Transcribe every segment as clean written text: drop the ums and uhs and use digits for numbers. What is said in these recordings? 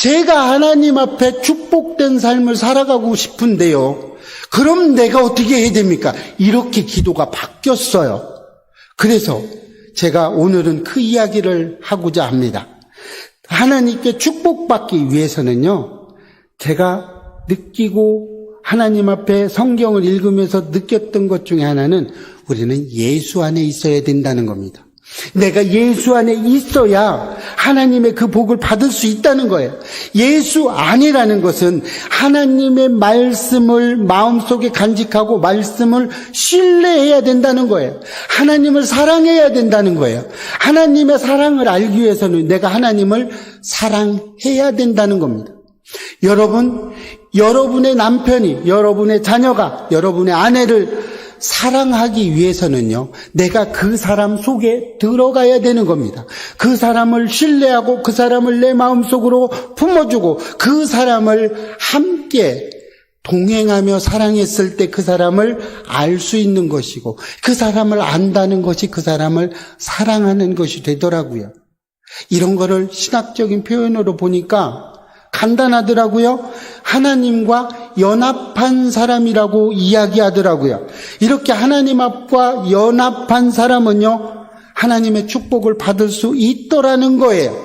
제가 하나님 앞에 축복된 삶을 살아가고 싶은데요. 그럼 내가 어떻게 해야 됩니까? 이렇게 기도가 바뀌었어요. 그래서 제가 오늘은 그 이야기를 하고자 합니다. 하나님께 축복받기 위해서는요, 제가 느끼고 하나님 앞에 성경을 읽으면서 느꼈던 것 중에 하나는 우리는 예수 안에 있어야 된다는 겁니다. 내가 예수 안에 있어야 하나님의 그 복을 받을 수 있다는 거예요. 예수 안이라는 것은 하나님의 말씀을 마음속에 간직하고 말씀을 신뢰해야 된다는 거예요. 하나님을 사랑해야 된다는 거예요. 하나님의 사랑을 알기 위해서는 내가 하나님을 사랑해야 된다는 겁니다. 여러분, 여러분의 남편이, 여러분의 자녀가, 여러분의 아내를 사랑하기 위해서는요, 내가 그 사람 속에 들어가야 되는 겁니다. 그 사람을 신뢰하고 그 사람을 내 마음속으로 품어주고 그 사람을 함께 동행하며 사랑했을 때 그 사람을 알 수 있는 것이고 그 사람을 안다는 것이 그 사람을 사랑하는 것이 되더라고요. 이런 거를 신학적인 표현으로 보니까 간단하더라고요. 하나님과 연합한 사람이라고 이야기하더라고요. 이렇게 하나님 앞과 연합한 사람은요, 하나님의 축복을 받을 수 있더라는 거예요.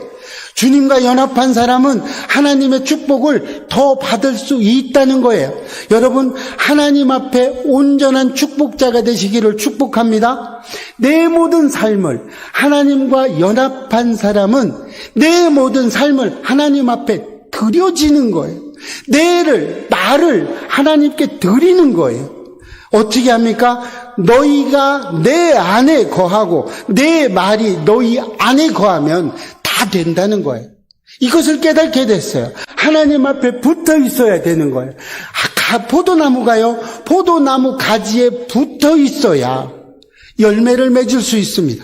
주님과 연합한 사람은 하나님의 축복을 더 받을 수 있다는 거예요. 여러분, 하나님 앞에 온전한 축복자가 되시기를 축복합니다. 내 모든 삶을 하나님과 연합한 사람은 내 모든 삶을 하나님 앞에 드려지는 거예요. 나를 하나님께 드리는 거예요. 어떻게 합니까? 너희가 내 안에 거하고 내 말이 너희 안에 거하면 다 된다는 거예요. 이것을 깨닫게 됐어요. 하나님 앞에 붙어 있어야 되는 거예요. 포도나무가요, 포도나무 가지에 붙어 있어야 열매를 맺을 수 있습니다.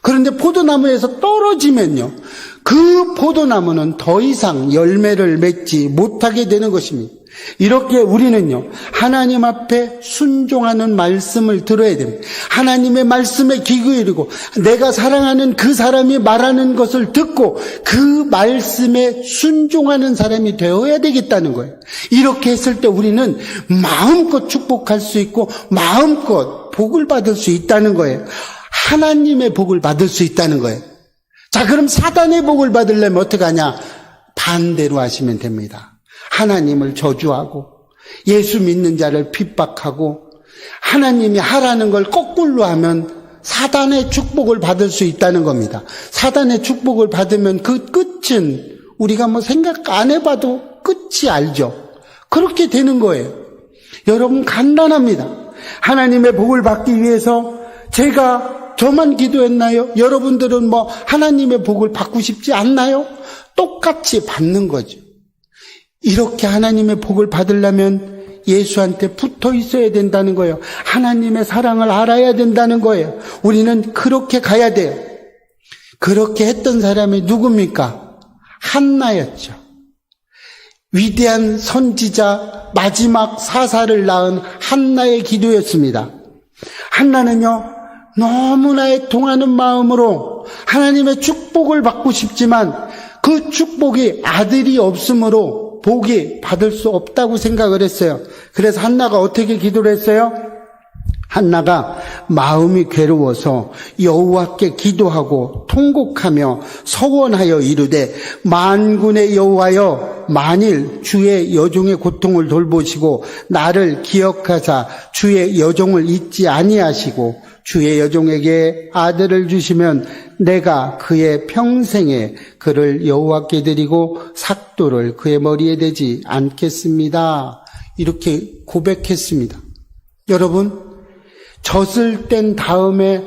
그런데 포도나무에서 떨어지면요, 그 포도나무는 더 이상 열매를 맺지 못하게 되는 것입니다. 이렇게 우리는요, 하나님 앞에 순종하는 말씀을 들어야 됩니다. 하나님의 말씀에 귀 기울이고 내가 사랑하는 그 사람이 말하는 것을 듣고 그 말씀에 순종하는 사람이 되어야 되겠다는 거예요. 이렇게 했을 때 우리는 마음껏 축복할 수 있고 마음껏 복을 받을 수 있다는 거예요. 하나님의 복을 받을 수 있다는 거예요. 자, 그럼 사단의 복을 받으려면 어떻게 하냐? 반대로 하시면 됩니다. 하나님을 저주하고 예수 믿는 자를 핍박하고 하나님이 하라는 걸 거꾸로 하면 사단의 축복을 받을 수 있다는 겁니다. 사단의 축복을 받으면 그 끝은 우리가 생각 안 해봐도 끝이 알죠. 그렇게 되는 거예요. 여러분, 간단합니다. 하나님의 복을 받기 위해서 제가 저만 기도했나요? 여러분들은 하나님의 복을 받고 싶지 않나요? 똑같이 받는 거죠. 이렇게 하나님의 복을 받으려면 예수한테 붙어 있어야 된다는 거예요. 하나님의 사랑을 알아야 된다는 거예요. 우리는 그렇게 가야 돼요. 그렇게 했던 사람이 누굽니까? 한나였죠. 위대한 선지자 마지막 사사를 낳은 한나의 기도였습니다. 한나는요, 너무나 애통하는 마음으로 하나님의 축복을 받고 싶지만 그 축복이 아들이 없으므로 복이 받을 수 없다고 생각을 했어요. 그래서 한나가 어떻게 기도를 했어요? 한나가 마음이 괴로워서 여호와께 기도하고 통곡하며 서원하여 이르되, 만군의 여호와여, 만일 주의 여종의 고통을 돌보시고 나를 기억하사 주의 여종을 잊지 아니하시고 주의 여종에게 아들을 주시면 내가 그의 평생에 그를 여호와께 드리고 삭도를 그의 머리에 대지 않겠습니다. 이렇게 고백했습니다. 여러분, 젖을 뗀 다음에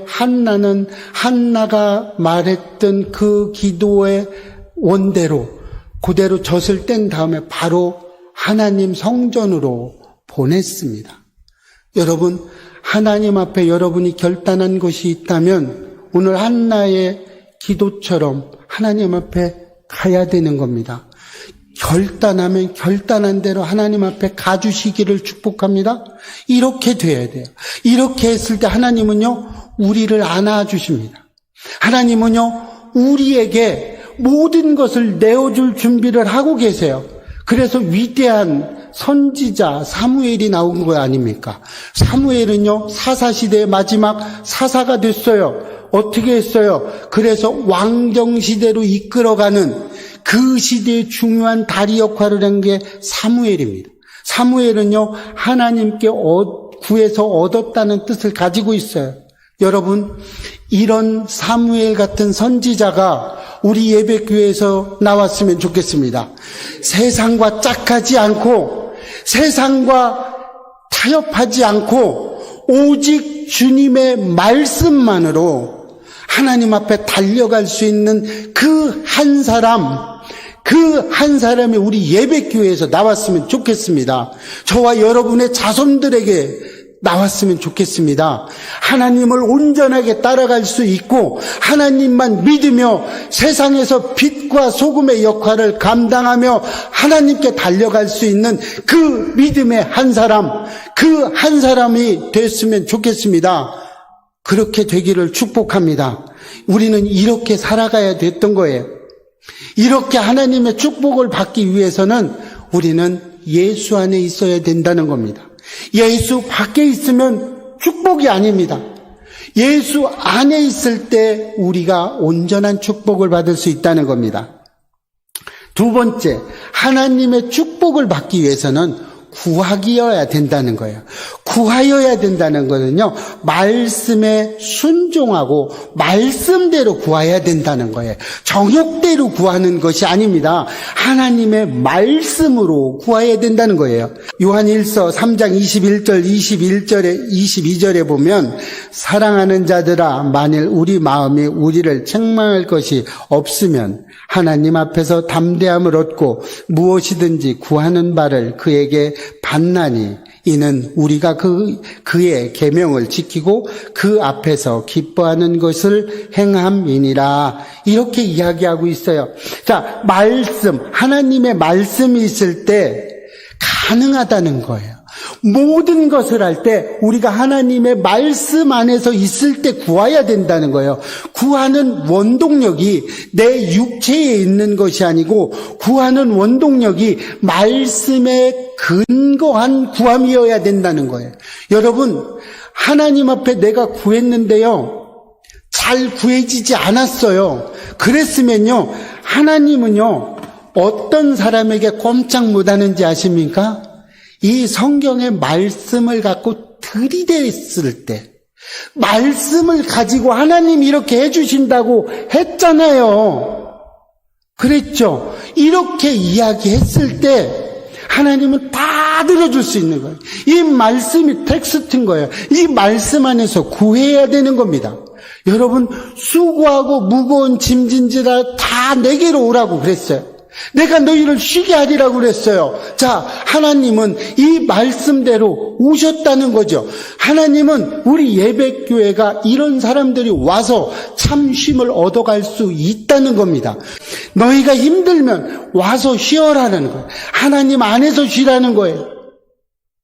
한나가 말했던 그 기도의 원대로 그대로 젖을 뗀 다음에 바로 하나님 성전으로 보냈습니다. 여러분, 하나님 앞에 여러분이 결단한 것이 있다면 오늘 한나의 기도처럼 하나님 앞에 가야 되는 겁니다. 결단하면 결단한 대로 하나님 앞에 가주시기를 축복합니다. 이렇게 돼야 돼요. 이렇게 했을 때 하나님은요, 우리를 안아주십니다. 하나님은요, 우리에게 모든 것을 내어줄 준비를 하고 계세요. 그래서 위대한 선지자 사무엘이 나온 거 아닙니까? 사무엘은요, 사사시대의 마지막 사사가 됐어요. 어떻게 했어요? 그래서 왕정시대로 이끌어가는 그 시대의 중요한 다리 역할을 한 게 사무엘입니다. 사무엘은요, 하나님께 구해서 얻었다는 뜻을 가지고 있어요. 여러분, 이런 사무엘 같은 선지자가 우리 예배교회에서 나왔으면 좋겠습니다. 세상과 짝하지 않고 세상과 타협하지 않고 오직 주님의 말씀만으로 하나님 앞에 달려갈 수 있는 그 한 사람이 우리 예배교회에서 나왔으면 좋겠습니다. 저와 여러분의 자손들에게 나왔으면 좋겠습니다. 하나님을 온전하게 따라갈 수 있고 하나님만 믿으며 세상에서 빛과 소금의 역할을 감당하며 하나님께 달려갈 수 있는 그 믿음의 한 사람이 됐으면 좋겠습니다. 그렇게 되기를 축복합니다. 우리는 이렇게 살아가야 됐던 거예요. 이렇게 하나님의 축복을 받기 위해서는 우리는 예수 안에 있어야 된다는 겁니다. 예수 밖에 있으면 축복이 아닙니다. 예수 안에 있을 때 우리가 온전한 축복을 받을 수 있다는 겁니다. 두 번째, 하나님의 축복을 받기 위해서는 구하기여야 된다는 거예요. 구하여야 된다는 거는요, 말씀에 순종하고 말씀대로 구해야 된다는 거예요. 정욕대로 구하는 것이 아닙니다. 하나님의 말씀으로 구해야 된다는 거예요. 요한일서 3장 21절, 22절에 보면 사랑하는 자들아, 만일 우리 마음이 우리를 책망할 것이 없으면 하나님 앞에서 담대함을 얻고 무엇이든지 구하는 바를 그에게 받나니 이는 우리가 그의 계명을 지키고 그 앞에서 기뻐하는 것을 행함이니라. 이렇게 이야기하고 있어요. 자, 말씀, 하나님의 말씀이 있을 때 가능하다는 거예요. 모든 것을 할 때 우리가 하나님의 말씀 안에서 있을 때 구해야 된다는 거예요. 구하는 원동력이 내 육체에 있는 것이 아니고 구하는 원동력이 말씀에 근거한 구함이어야 된다는 거예요. 여러분, 하나님 앞에 내가 구했는데요, 잘 구해지지 않았어요. 그랬으면요, 하나님은요, 어떤 사람에게 꼼짝 못하는지 아십니까? 이 성경의 말씀을 갖고 들이댔을 때, 말씀을 가지고 하나님 이렇게 해주신다고 했잖아요. 그랬죠? 이렇게 이야기했을 때 하나님은 다 들어줄 수 있는 거예요. 이 말씀이 텍스트인 거예요. 이 말씀 안에서 구해야 되는 겁니다. 여러분, 수고하고 무거운 짐진지라 다 내게로 오라고 그랬어요. 내가 너희를 쉬게 하리라고 그랬어요. 자, 하나님은 이 말씀대로 오셨다는 거죠. 하나님은 우리 예배교회가 이런 사람들이 와서 참 쉼을 얻어갈 수 있다는 겁니다. 너희가 힘들면 와서 쉬어라는 거예요. 하나님 안에서 쉬라는 거예요.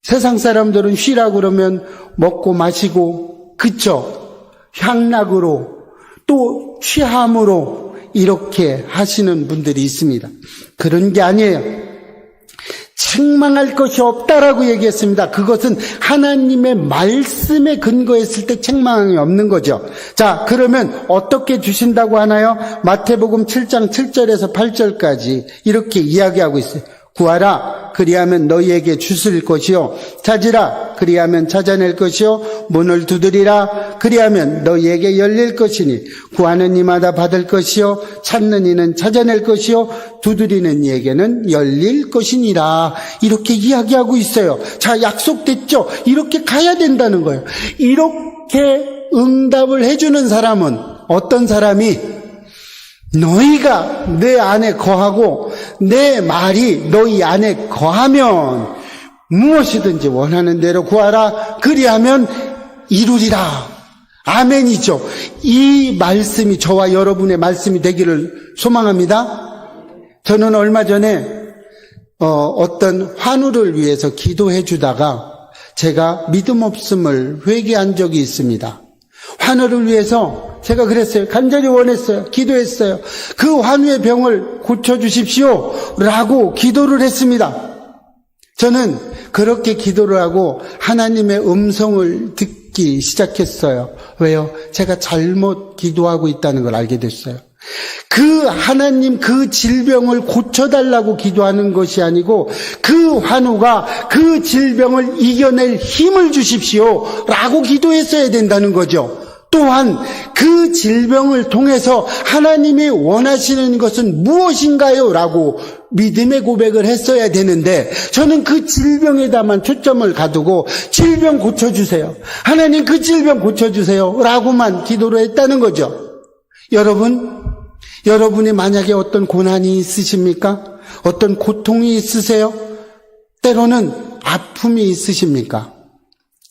세상 사람들은 쉬라고 그러면 먹고 마시고, 그쵸? 향락으로, 또 취함으로 이렇게 하시는 분들이 있습니다. 그런 게 아니에요. 책망할 것이 없다라고 얘기했습니다. 그것은 하나님의 말씀에 근거했을 때 책망이 없는 거죠. 자, 그러면 어떻게 주신다고 하나요? 마태복음 7장 7절에서 8절까지 이렇게 이야기하고 있어요. 구하라, 그리하면 너희에게 주실 것이요, 찾으라, 그리하면 찾아낼 것이요, 문을 두드리라, 그리하면 너희에게 열릴 것이니 구하는 이마다 받을 것이요, 찾는 이는 찾아낼 것이요, 두드리는 이에게는 열릴 것이니라. 이렇게 이야기하고 있어요. 자, 약속됐죠? 이렇게 가야 된다는 거예요. 이렇게 응답을 해주는 사람은 어떤 사람이 너희가 내 안에 거하고 내 말이 너희 안에 거하면 무엇이든지 원하는 대로 구하라, 그리하면 이루리라. 아멘이죠. 이 말씀이 저와 여러분의 말씀이 되기를 소망합니다. 저는 얼마 전에 어떤 환우를 위해서 기도해 주다가 제가 믿음 없음을 회개한 적이 있습니다. 환우를 위해서 제가 그랬어요. 간절히 원했어요. 기도했어요. 그 환우의 병을 고쳐주십시오 라고 기도를 했습니다. 저는 그렇게 기도를 하고 하나님의 음성을 듣기 시작했어요. 왜요? 제가 잘못 기도하고 있다는 걸 알게 됐어요. 그 하나님 그 질병을 고쳐달라고 기도하는 것이 아니고 그 환우가 그 질병을 이겨낼 힘을 주십시오 라고 기도했어야 된다는 거죠. 또한 그 질병을 통해서 하나님이 원하시는 것은 무엇인가요? 라고 믿음의 고백을 했어야 되는데 저는 그 질병에다만 초점을 가두고 질병 고쳐주세요. 하나님 그 질병 고쳐주세요 라고만 기도를 했다는 거죠. 여러분이 만약에 어떤 고난이 있으십니까? 어떤 고통이 있으세요? 때로는 아픔이 있으십니까?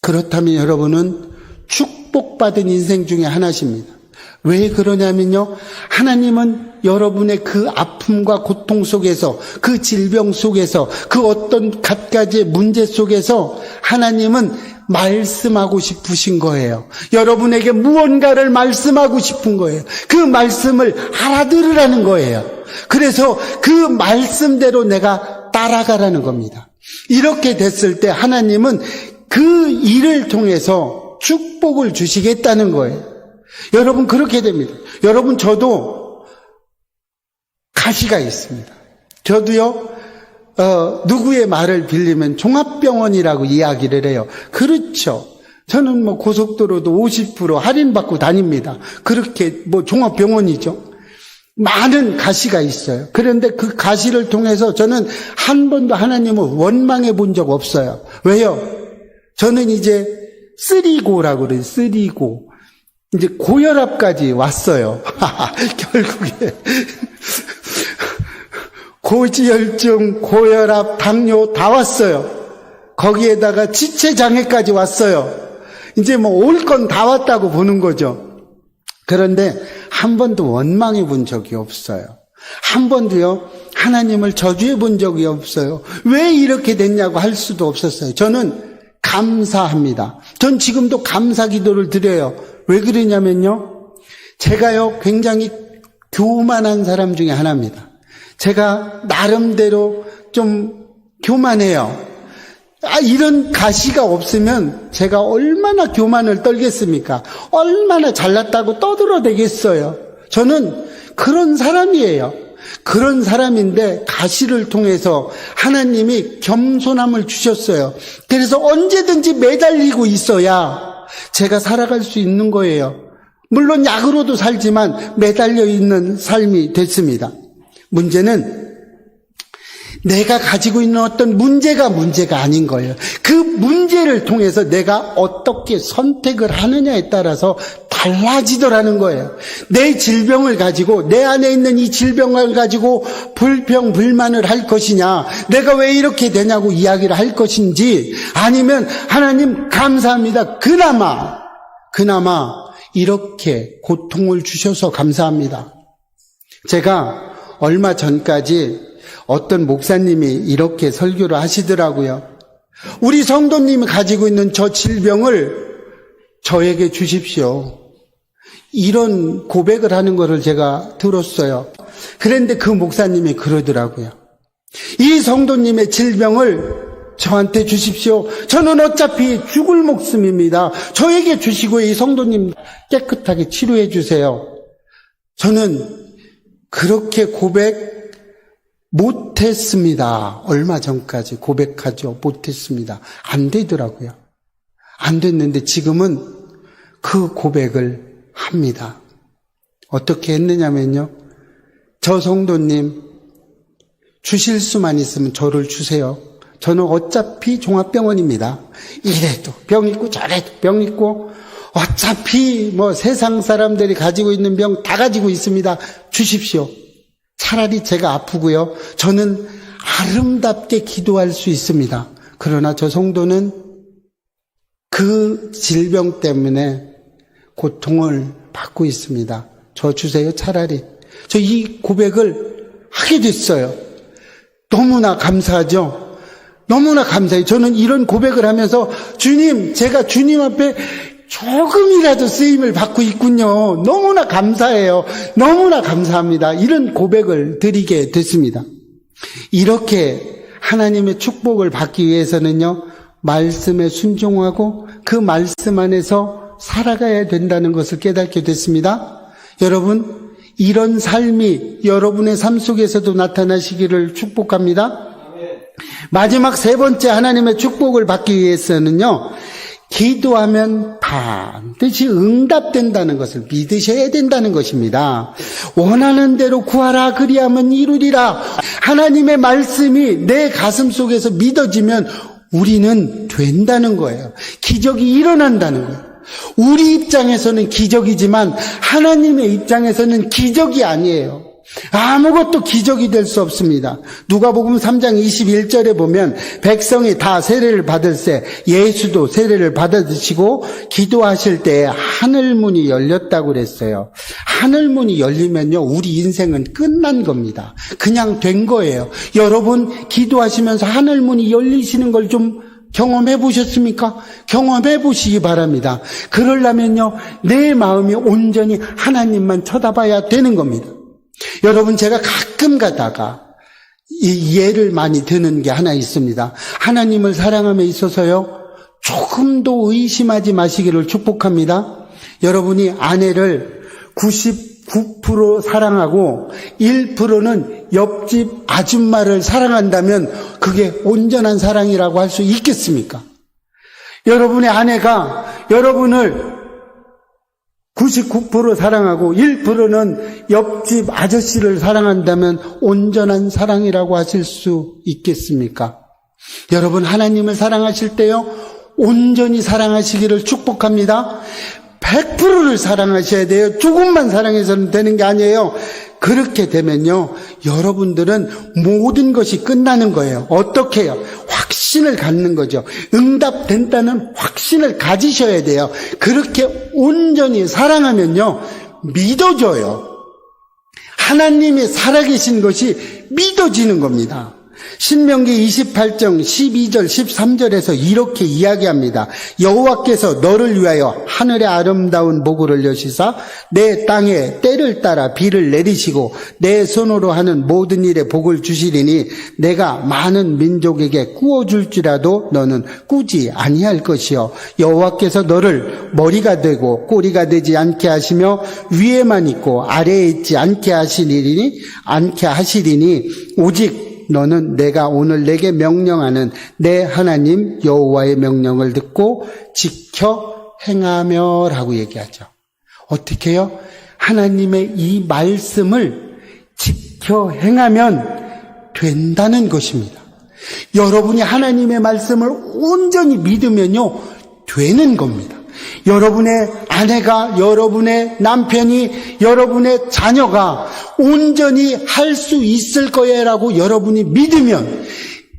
그렇다면 여러분은 축복받은 인생 중에 하나십니다. 왜 그러냐면요, 하나님은 여러분의 그 아픔과 고통 속에서, 그 질병 속에서, 그 어떤 갖가지의 문제 속에서 하나님은 말씀하고 싶으신 거예요. 여러분에게 무언가를 말씀하고 싶은 거예요. 그 말씀을 알아들으라는 거예요. 그래서 그 말씀대로 내가 따라가라는 겁니다. 이렇게 됐을 때 하나님은 그 일을 통해서 축복을 주시겠다는 거예요. 여러분 그렇게 됩니다. 여러분 저도 가시가 있습니다. 저도요 누구의 말을 빌리면 종합병원이라고 이야기를 해요. 그렇죠. 저는 뭐 고속도로도 50% 할인받고 다닙니다. 그렇게 뭐 종합병원이죠. 많은 가시가 있어요. 그런데 그 가시를 통해서 저는 한 번도 하나님을 원망해 본 적 없어요. 왜요? 저는 이제 쓰리고라고 그래요. 쓰리고. 이제 고혈압까지 왔어요. 결국에. 고지혈증, 고혈압, 당뇨 다 왔어요. 거기에다가 지체장애까지 왔어요. 이제 뭐 올 건 다 왔다고 보는 거죠. 그런데 한 번도 원망해 본 적이 없어요. 한 번도요, 하나님을 저주해 본 적이 없어요. 왜 이렇게 됐냐고 할 수도 없었어요. 저는 감사합니다. 전 지금도 감사 기도를 드려요. 왜 그러냐면요, 제가요, 굉장히 교만한 사람 중에 하나입니다. 제가 나름대로 좀 교만해요. 이런 가시가 없으면 제가 얼마나 교만을 떨겠습니까? 얼마나 잘났다고 떠들어대겠어요. 저는 그런 사람이에요. 그런 사람인데 가시를 통해서 하나님이 겸손함을 주셨어요. 그래서 언제든지 매달리고 있어야 제가 살아갈 수 있는 거예요. 물론 약으로도 살지만 매달려 있는 삶이 됐습니다. 문제는 내가 가지고 있는 어떤 문제가 아닌 거예요. 그 문제를 통해서 내가 어떻게 선택을 하느냐에 따라서 달라지더라는 거예요. 내 질병을 가지고, 내 안에 있는 이 질병을 가지고 불평, 불만을 할 것이냐, 내가 왜 이렇게 되냐고 이야기를 할 것인지, 아니면 하나님 감사합니다. 그나마 이렇게 고통을 주셔서 감사합니다. 제가 얼마 전까지 어떤 목사님이 이렇게 설교를 하시더라고요. 우리 성도님이 가지고 있는 저 질병을 저에게 주십시오. 이런 고백을 하는 것을 제가 들었어요. 그런데 그 목사님이 그러더라고요. 이 성도님의 질병을 저한테 주십시오. 저는 어차피 죽을 목숨입니다. 저에게 주시고 이 성도님 깨끗하게 치료해 주세요. 저는 그렇게 고백 못했습니다. 얼마 전까지 고백하죠. 못했습니다. 안 되더라고요. 안 됐는데 지금은 그 고백을 합니다. 어떻게 했느냐면요, 저 성도님 주실 수만 있으면 저를 주세요. 저는 어차피 종합병원입니다. 이래도 병 있고 저래도 병 있고 어차피 뭐 세상 사람들이 가지고 있는 병 다 가지고 있습니다. 주십시오. 차라리 제가 아프고요, 저는 아름답게 기도할 수 있습니다. 그러나 저 성도는 그 질병 때문에 고통을 받고 있습니다. 저 주세요. 차라리. 저 이 고백을 하게 됐어요. 너무나 감사하죠. 너무나 감사해요. 저는 이런 고백을 하면서 주님, 제가 주님 앞에 조금이라도 쓰임을 받고 있군요. 너무나 감사해요. 너무나 감사합니다. 이런 고백을 드리게 됐습니다. 이렇게 하나님의 축복을 받기 위해서는요, 말씀에 순종하고 그 말씀 안에서 살아가야 된다는 것을 깨닫게 됐습니다. 여러분, 이런 삶이 여러분의 삶 속에서도 나타나시기를 축복합니다. 마지막 세 번째 하나님의 축복을 받기 위해서는요, 기도하면 반드시 응답된다는 것을 믿으셔야 된다는 것입니다. 원하는 대로 구하라 그리하면 이루리라. 하나님의 말씀이 내 가슴 속에서 믿어지면 우리는 된다는 거예요. 기적이 일어난다는 거예요. 우리 입장에서는 기적이지만 하나님의 입장에서는 기적이 아니에요. 아무것도 기적이 될 수 없습니다. 누가복음 3장 21절에 보면 백성이 다 세례를 받을새 예수도 세례를 받으시고 기도하실 때 하늘문이 열렸다고 그랬어요. 하늘문이 열리면요, 우리 인생은 끝난 겁니다. 그냥 된 거예요. 여러분 기도하시면서 하늘문이 열리시는 걸 좀 경험해 보셨습니까? 경험해 보시기 바랍니다. 그러려면요, 내 마음이 온전히 하나님만 쳐다봐야 되는 겁니다. 여러분, 제가 가끔 가다가 이 예를 많이 드는 게 하나 있습니다. 하나님을 사랑함에 있어서요, 조금도 의심하지 마시기를 축복합니다. 여러분이 아내를 99% 사랑하고 1%는 옆집 아줌마를 사랑한다면 그게 온전한 사랑이라고 할 수 있겠습니까? 여러분의 아내가 여러분을 99% 사랑하고 1%는 옆집 아저씨를 사랑한다면 온전한 사랑이라고 하실 수 있겠습니까? 여러분, 하나님을 사랑하실 때요, 온전히 사랑하시기를 축복합니다. 100%를 사랑하셔야 돼요. 조금만 사랑해서는 되는 게 아니에요. 그렇게 되면요, 여러분들은 모든 것이 끝나는 거예요. 어떻게 해요? 확신을 갖는 거죠. 응답된다는 확신을 가지셔야 돼요. 그렇게 온전히 사랑하면요, 믿어져요. 하나님이 살아계신 것이 믿어지는 겁니다. 신명기 28장 12절 13절에서 이렇게 이야기합니다. 여호와께서 너를 위하여 하늘의 아름다운 보고를 여시사 내 땅에 때를 따라 비를 내리시고 내 손으로 하는 모든 일에 복을 주시리니 내가 많은 민족에게 꾸어줄지라도 너는 꾸지 아니할 것이요 여호와께서 너를 머리가 되고 꼬리가 되지 않게 하시며 위에만 있고 아래에 있지 않게 하시리니 오직 너는 내가 오늘 내게 명령하는 내 하나님 여호와의 명령을 듣고 지켜 행하며 라고 얘기하죠. 어떻게 해요? 하나님의 이 말씀을 지켜 행하면 된다는 것입니다. 여러분이 하나님의 말씀을 온전히 믿으면요, 되는 겁니다. 여러분의 아내가, 여러분의 남편이, 여러분의 자녀가 온전히 할 수 있을 거야라고 여러분이 믿으면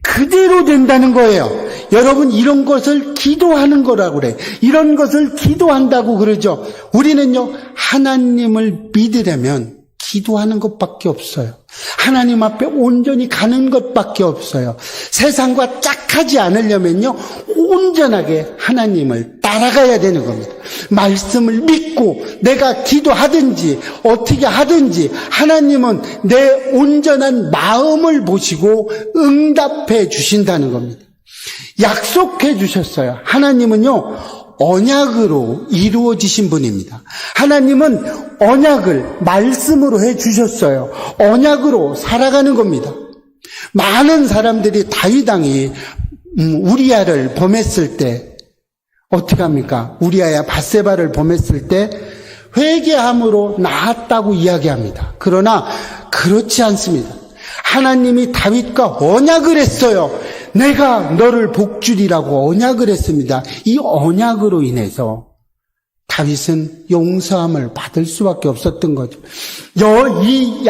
그대로 된다는 거예요. 여러분, 이런 것을 기도하는 거라고 그래. 이런 것을 기도한다고 그러죠. 우리는요, 하나님을 믿으려면 기도하는 것밖에 없어요. 하나님 앞에 온전히 가는 것밖에 없어요. 세상과 짝하지 않으려면요, 온전하게 하나님을 따라가야 되는 겁니다. 말씀을 믿고 내가 기도하든지 어떻게 하든지 하나님은 내 온전한 마음을 보시고 응답해 주신다는 겁니다. 약속해 주셨어요. 하나님은요, 언약으로 이루어지신 분입니다. 하나님은 언약을 말씀으로 해주셨어요. 언약으로 살아가는 겁니다. 많은 사람들이 다윗 왕이 우리아를 범했을 때 어떻게 합니까? 우리아야 밧세바를 범했을 때 회개함으로 나았다고 이야기합니다. 그러나 그렇지 않습니다. 하나님이 다윗과 언약을 했어요. 내가 너를 복주리라고 언약을 했습니다. 이 언약으로 인해서 다윗은 용서함을 받을 수밖에 없었던 거죠. 이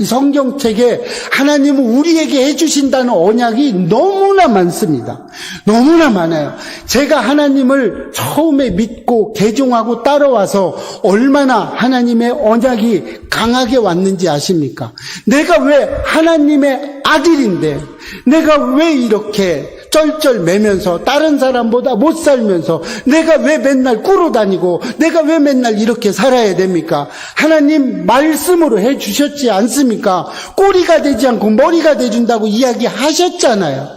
성경책에 하나님은 우리에게 해주신다는 언약이 너무나 많습니다. 너무나 많아요. 제가 하나님을 처음에 믿고 개종하고 따라와서 얼마나 하나님의 언약이 강하게 왔는지 아십니까? 내가 왜 하나님의 아들인데 내가 왜 이렇게 쩔쩔매면서 다른 사람보다 못 살면서 내가 왜 맨날 꾸러 다니고 내가 왜 맨날 이렇게 살아야 됩니까? 하나님 말씀으로 해주셨지 않습니까? 꼬리가 되지 않고 머리가 돼준다고 이야기하셨잖아요.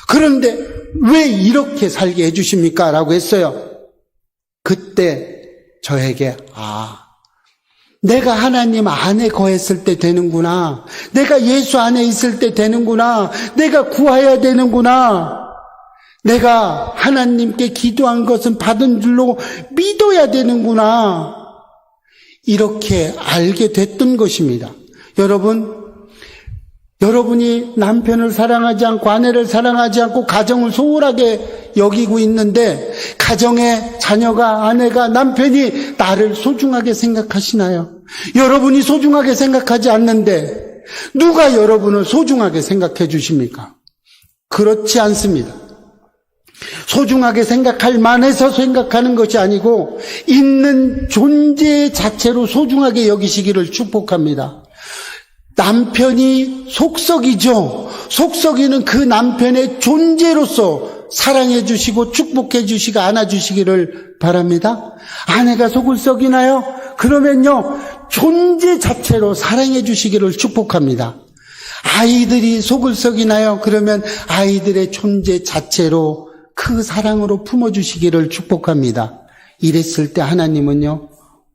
그런데 왜 이렇게 살게 해주십니까? 라고 했어요. 그때 저에게 내가 하나님 안에 거했을 때 되는구나. 내가 예수 안에 있을 때 되는구나. 내가 구해야 되는구나. 내가 하나님께 기도한 것은 받은 줄로 믿어야 되는구나. 이렇게 알게 됐던 것입니다. 여러분이 남편을 사랑하지 않고 아내를 사랑하지 않고 가정을 소홀하게 여기고 있는데 가정의 자녀가 아내가 남편이 나를 소중하게 생각하시나요? 여러분이 소중하게 생각하지 않는데 누가 여러분을 소중하게 생각해 주십니까? 그렇지 않습니다. 소중하게 생각할 만해서 생각하는 것이 아니고 있는 존재 자체로 소중하게 여기시기를 축복합니다. 남편이 속썩이죠. 속썩이는 그 남편의 존재로서 사랑해 주시고 축복해 주시고 안아주시기를 바랍니다. 아내가 속을 썩이나요? 그러면요, 존재 자체로 사랑해 주시기를 축복합니다. 아이들이 속을 썩이나요? 그러면 아이들의 존재 자체로 그 사랑으로 품어주시기를 축복합니다. 이랬을 때 하나님은요,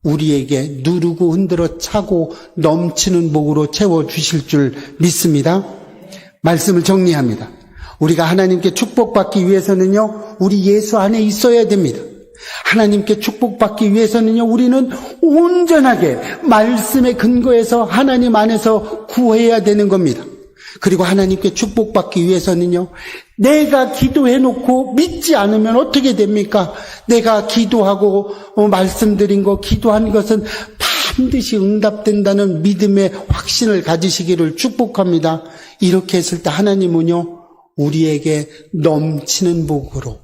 우리에게 누르고 흔들어 차고 넘치는 복으로 채워주실 줄 믿습니다. 말씀을 정리합니다. 우리가 하나님께 축복받기 위해서는요, 우리 예수 안에 있어야 됩니다. 하나님께 축복받기 위해서는요, 우리는 온전하게 말씀의 근거에서 하나님 안에서 구해야 되는 겁니다. 그리고 하나님께 축복받기 위해서는요, 내가 기도해놓고 믿지 않으면 어떻게 됩니까? 내가 기도하고 말씀드린 거, 기도한 것은 반드시 응답된다는 믿음의 확신을 가지시기를 축복합니다. 이렇게 했을 때 하나님은요, 우리에게 넘치는 복으로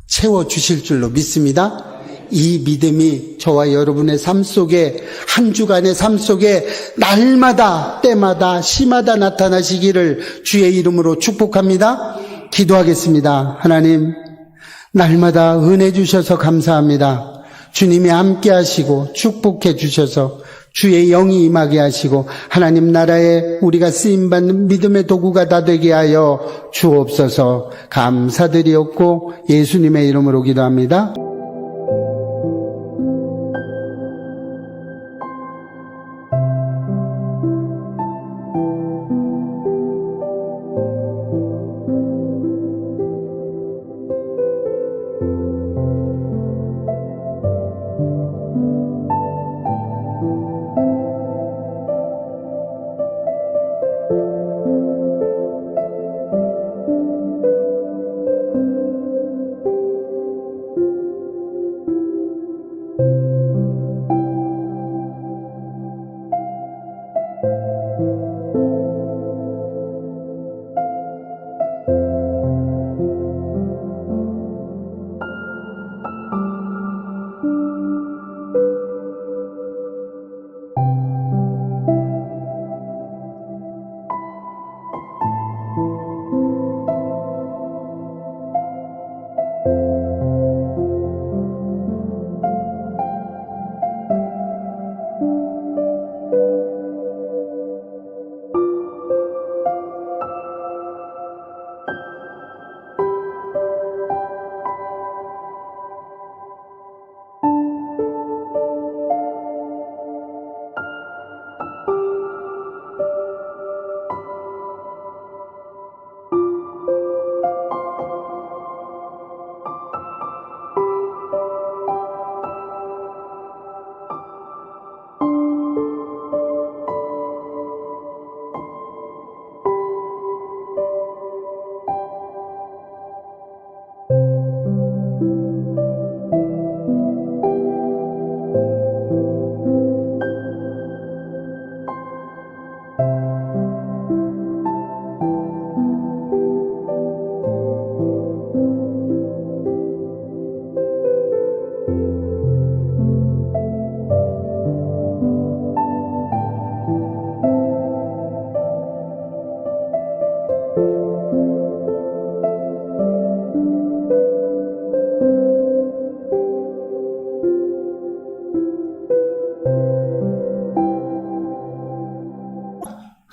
채워주실 줄로 믿습니다. 이 믿음이 저와 여러분의 삶 속에, 한 주간의 삶 속에 날마다 때마다 시마다 나타나시기를 주의 이름으로 축복합니다. 기도하겠습니다. 하나님, 날마다 은혜 주셔서 감사합니다. 주님이 함께 하시고 축복해 주셔서 주의 영이 임하게 하시고 하나님 나라에 우리가 쓰임받는 믿음의 도구가 다 되게 하여 주옵소서. 감사드리옵고 예수님의 이름으로 기도합니다.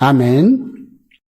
아멘.